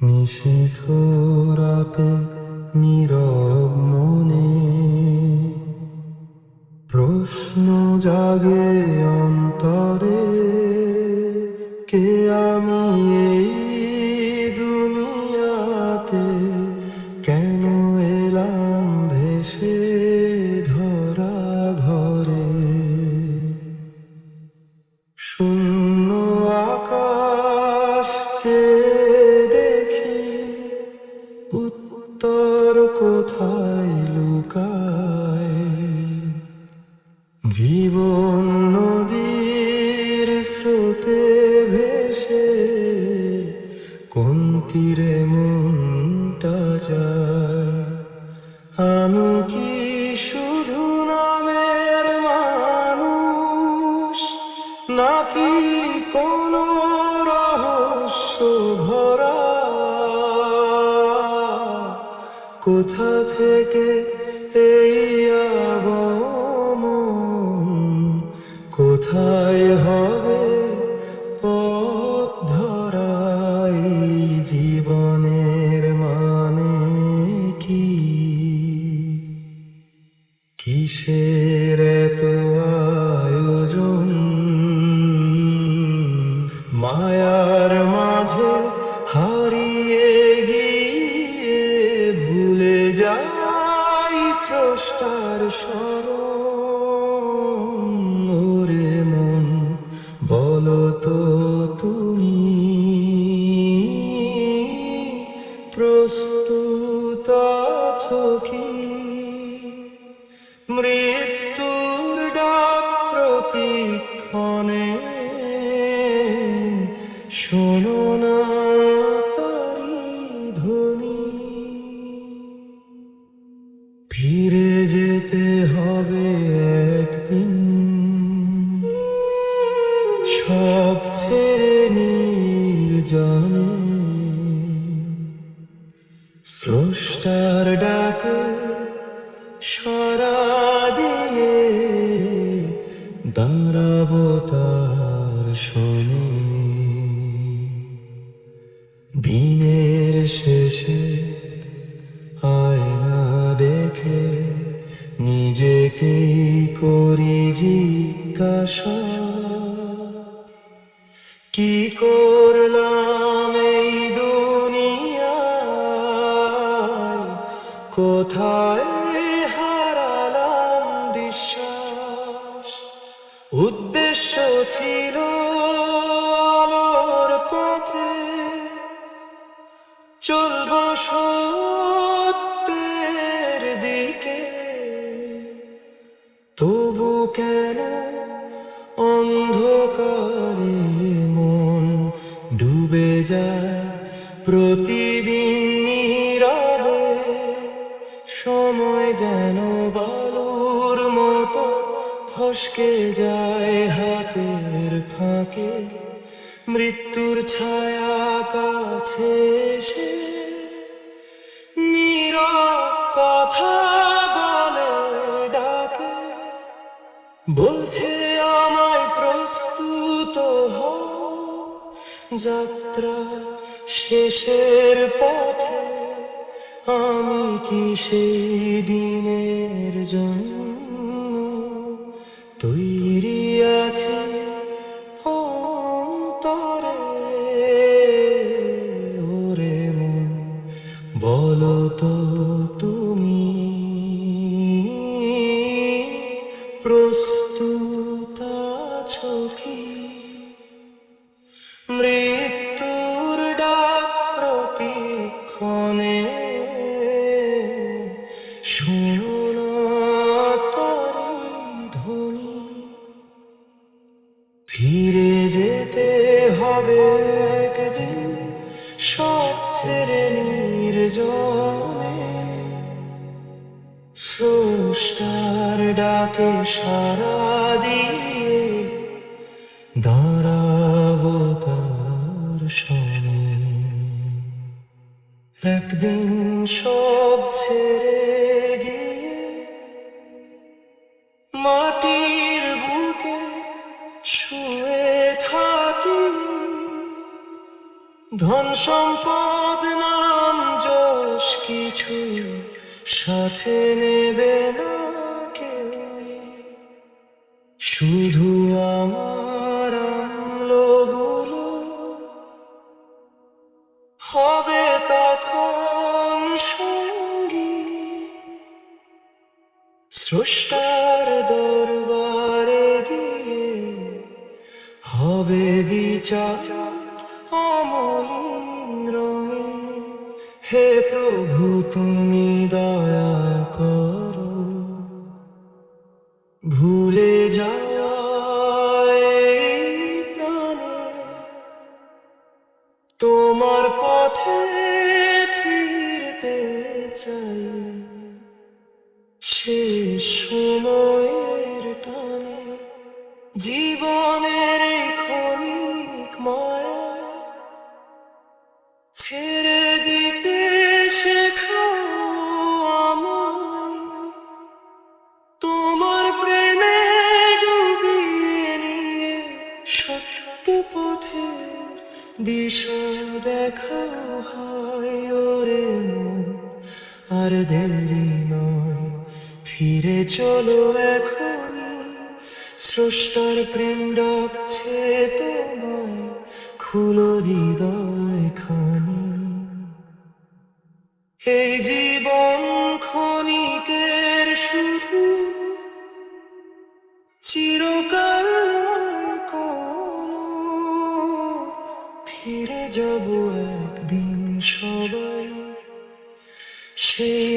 নিশীথ রাতে নীরব মনে প্রশ্ন জাগে অন্তরে, কে আমি এই দুনিয়াতে, কেন এলাম ভেসে ধরা ঘরে। শূন্য আকাশ চেয়ে দেখি উত্তর কোথায় লুকায়। জীবন নদীর স্রোতে ভেসে কোন তীরে মনটা যায়। আমি কি শুধু নামের মানুষ, নাকি কোনো রহস্য ভরা? কোথা থেকে এই আগমন, কোথায় হবে পথ ধরা? এই জীবনের মানে কি? কিসের এত আয়োজন মায়ার মাঝে হারিয়ে গিয়ে, ভুলে যাই স্রষ্টার স্মরণ। ওরে মন, বলো তো তুমি প্রস্তুত আছো কি? মৃত্যুর ডাক প্রতিক্ষণে, শোনো না তারি ধ্বনি। ফিরে যেতে হবে একদিন, সব ছেড়ে নির্জনে। স্রষ্টার ডাকে সাড়া দিয়ে দাঁড়াবো তার শোনে। দিনের শেষে আয়না দেখে নিজেকেই করি জিজ্ঞাসা, কি করলাম এই দুনিয়ায়, কোথায় হারালাম বিশ্বাস? উদ্দেশ্য ছিল আলোর পথে, চলবো সত্যের দিকে। তবু কেন অন্ধকারে মন ডুবে যায় প্রতিদিন নীরবে? সময় যেন বালুর মতো ফসকে যায় হাতের ফাঁকে। মৃত্যুর ছায়া কাছে এসে নীরব কথা বলে ডাকে, বলছে আমায় প্রস্তুত হও, যাত্রা শেষের পথে। আমি কি সেই দিনের জন্য তৈরি আছি অন্তরে? ওরে মন, বলো তো তুমি প্রস্তুত আছো কি? মৃত্যুর ডাক প্রতিক্ষণে, শোনো না তারি ধ্বনি। ফিরে যেতে হবে একদিন, সব ছেড়ে নির্জনে। স্রষ্টার ডাকে সাড়া দিয়ে দাঁড়াবো তার শোনে। একদিন সব ছেড়ে গিয়ে মাটির বুকে শুয়ে থাকি, ধন সম্পদ নাম যশ কিছু সাথে নেবে না কেউই, শুধু আমার আমলগুলো হবে তখন সঙ্গী। স্রষ্টার দরবারে গিয়ে হবে বিচার অমলিন রঙে। হে প্রভু তুমি দয়া করো, ভুলে যাওয়া এই প্রাণে তোমার পথে ফিরতে চাই। শেষ সময়ের টানে জীবনের এই ক্ষণিক মায়া ছেড়ে দিতে শেখাও আমায়, তোমার প্রেমে ডুবিয়ে নিয়ে সত্য পথের দিশা দেখাও হায় ওরে মন। আর দেরি নয়, ফিরে চলো এখনই, স্রষ্টার প্রেম ডাকছে তোমায়, খুলো হৃদয় খানি। এই জীবন ক্ষণিকের শুধু, চিরকাল নয় কোনো। ফিরে যাব একদিন সবাই সেই